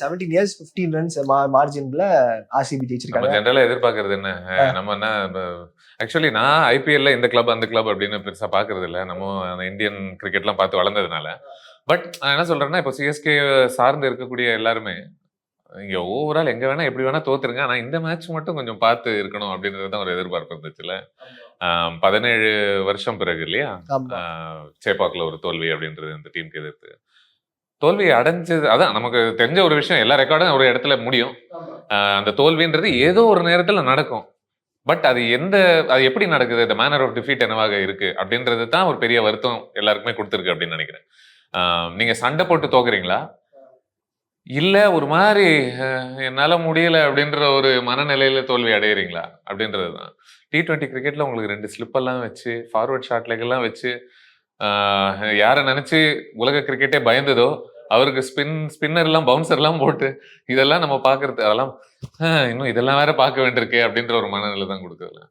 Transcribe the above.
17 years 15 runs மார்ஜின்ல RCB நம்ம ஜெயிச்சிருக்காங்க. ஜென்ரலா எதிர்பார்க்கறது என்ன? நம்ம என்ன ஆக்சுவலி நான் ஐபிஎல்ல இந்த கிளப் அந்த கிளப் அப்படின்னு பெருசா பாக்குறது இல்ல. நம்ம அந்த இந்தியன் கிரிக்கெட்லாம் பார்த்து வளர்ந்ததுனால. பட் நான் என்ன சொல்றேன்னா, இப்போ சிஎஸ்கே சார்ந்து இருக்கக்கூடிய எல்லாருமே இங்க ஓவரால் எங்க வேணா எப்படி வேணா தோத்துருங்க. ஆனா இந்த மேட்ச் மட்டும் கொஞ்சம் பார்த்து இருக்கணும் அப்படின்றது தான் ஒரு எதிர்பார்ப்பு இருந்துச்சுல்ல. 17 வருஷம் பிறகு இல்லையா? ஆமா. சேப்பாக்ல ஒரு தோல்வி அப்படின்றது இந்த டீமுக்கு எதிர்த்து. தோல்வி அடைஞ்சது அதான் நமக்கு தெரிஞ்ச ஒரு விஷயம். எல்லா ரெக்கார்டும் ஒரு இடத்துல முடியும். அந்த தோல்வின்றது ஏதோ ஒரு நேரத்துல நடக்கும். பட் அது எப்படி நடக்குது? த மேனர் ஆஃப் டிஃபீட் என்னவாக இருக்கு? அப்படின்றது தான் ஒரு பெரிய வருத்தம் எல்லாருக்குமே குடுத்திருக்கு அப்படின்னு நினைக்கிறேன். நீங்க சண்டை போட்டு தோக்குறீங்களா? இல்ல ஒரு மாரி என்னால முடியல அப்படின்ற ஒரு மனநிலையில தோல்வி அடையறீங்களா? அப்படின்றது தான். T20 கிரிக்கெட்ல உங்களுக்கு 2 ஸ்லிப் எல்லாம் வச்சு, ஃபார்வர்ட் ஷார்ட் லெக் எல்லாம் வச்சு, யார நெனச்சு உலக கிரிக்கெட்டே பயந்ததோ, அவருக்கு ஸ்பின்னர்லாம், பவுன்சர்லாம் போட்டு, இதெல்லாம் நம்ம பார்க்கறது அதெல்லாம் இன்னும் இதெல்லாம் வேற பார்க்க வேண்டியிருக்கே அப்படின்ற ஒரு மனநிலை தான் குடுக்குதுல்ல.